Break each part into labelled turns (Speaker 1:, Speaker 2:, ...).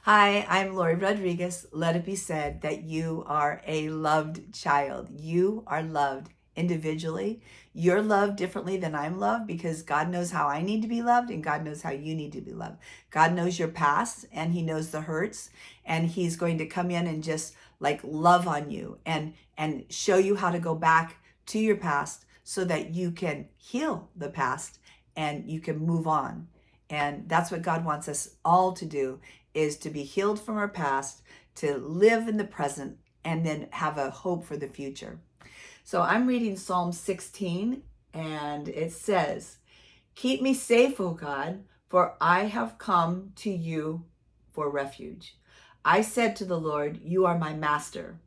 Speaker 1: Hi, I'm Lori Rodriguez. Let it be said that you are a loved child. You are loved individually. You're loved differently than I'm loved because God knows how I need to be loved and God knows how you need to be loved. God knows your past and He knows the hurts, and He's going to come in and just like love on you and show you how to go back to your past so that you can heal the past and you can move on. And that's what God wants us all to do, is to be healed from our past, to live in the present, and then have a hope for the future. So I'm reading Psalm 16, and it says, "Keep me safe, O God, for I have come to you for refuge. I said to the Lord, you are my master.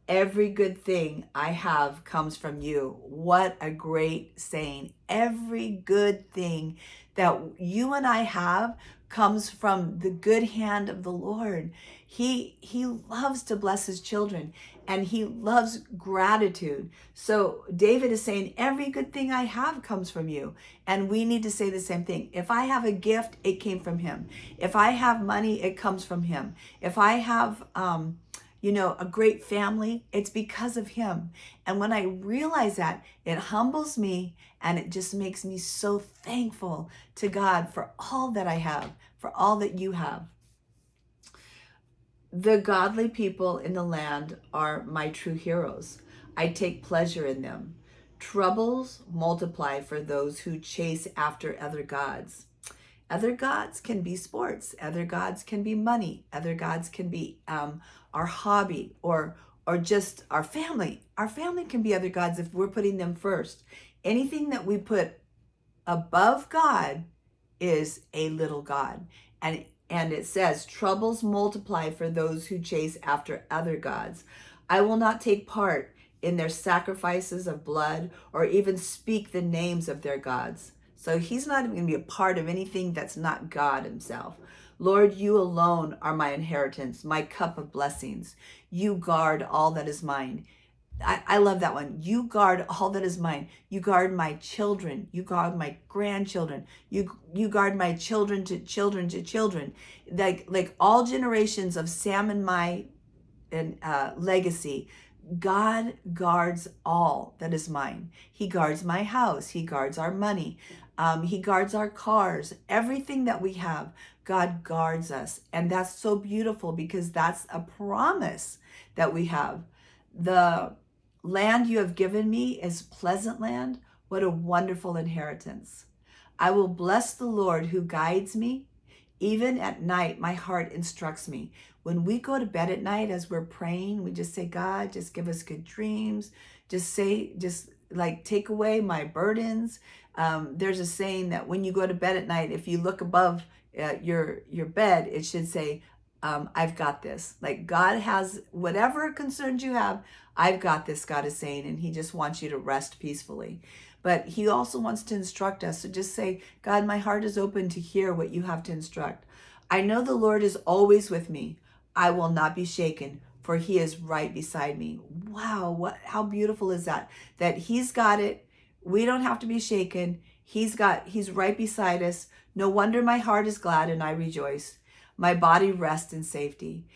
Speaker 1: Every good thing I have comes from you." What a great saying. Every good thing that you and I have comes from the good hand of the Lord. He loves to bless his children and he loves gratitude. So David is saying every good thing I have comes from you. And we need to say the same thing. If I have a gift, it came from him. If I have money, it comes from him. If I have a great family, it's because of him. And when I realize that, it humbles me and it just makes me so thankful to God for all that I have, for all that you have. The godly people in the land are my true heroes. I take pleasure in them. Troubles multiply for those who chase after other gods. Other gods can be sports. Other gods can be money. Other gods can be our hobby or just our family. Our family can be other gods if we're putting them first. Anything that we put above God is a little god. And it says, troubles multiply for those who chase after other gods. I will not take part in their sacrifices of blood or even speak the names of their gods. So he's not even going to be a part of anything that's not God himself. Lord, you alone are my inheritance, my cup of blessings. You guard all that is mine. I love that one. You guard all that is mine. You guard my children. You guard my grandchildren. You guard my children to children to children. Like all generations of Sam and my legacy. God guards all that is mine. He guards my house. He guards our money. He guards our cars. Everything that we have, God guards us. And that's so beautiful because that's a promise that we have. The land you have given me is pleasant land. What a wonderful inheritance. I will bless the Lord who guides me. Even at night, my heart instructs me. When we go to bed at night, as we're praying, we just say, God, just give us good dreams. Just like take away my burdens. There's a saying that when you go to bed at night, if you look above your bed, it should say, I've got this. Like God has whatever concerns you have, I've got this, God is saying, and he just wants you to rest peacefully. But he also wants to instruct us. So just say, God, my heart is open to hear what you have to instruct. I know the Lord is always with me. I will not be shaken, for he is right beside me. Wow, how beautiful is that? That he's got it. We don't have to be shaken. He's right beside us. No wonder my heart is glad and I rejoice. My body rests in safety.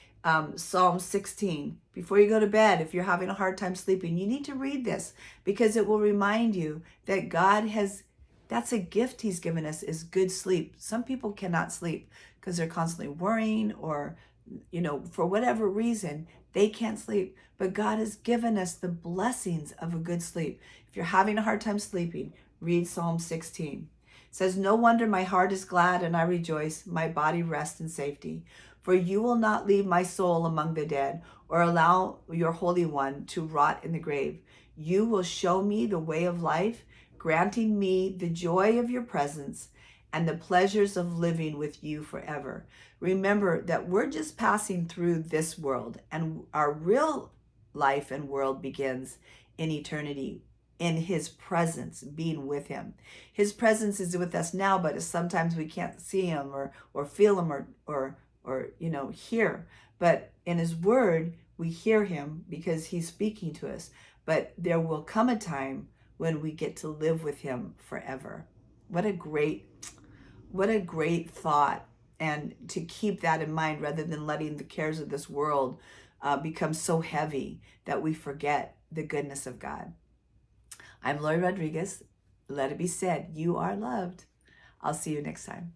Speaker 1: Psalm 16. Before you go to bed, if you're having a hard time sleeping, you need to read this because it will remind you that that's a gift he's given us, is good sleep. Some people cannot sleep because they're constantly worrying or, for whatever reason, they can't sleep. But God has given us the blessings of a good sleep. If you're having a hard time sleeping, read Psalm 16. It says, no wonder my heart is glad and I rejoice. My body rests in safety. For you will not leave my soul among the dead or allow your Holy One to rot in the grave. You will show me the way of life, granting me the joy of your presence and the pleasures of living with you forever. Remember that we're just passing through this world, and our real life and world begins in eternity, in his presence, being with him. His presence is with us now, but sometimes we can't see him or feel him or hear. But in his word, we hear him because he's speaking to us. But there will come a time when we get to live with him forever. What a great thought. and to keep that in mind rather than letting the cares of this world become so heavy that we forget the goodness of God. I'm Lori Rodriguez. Let it be said, you are loved. I'll see you next time.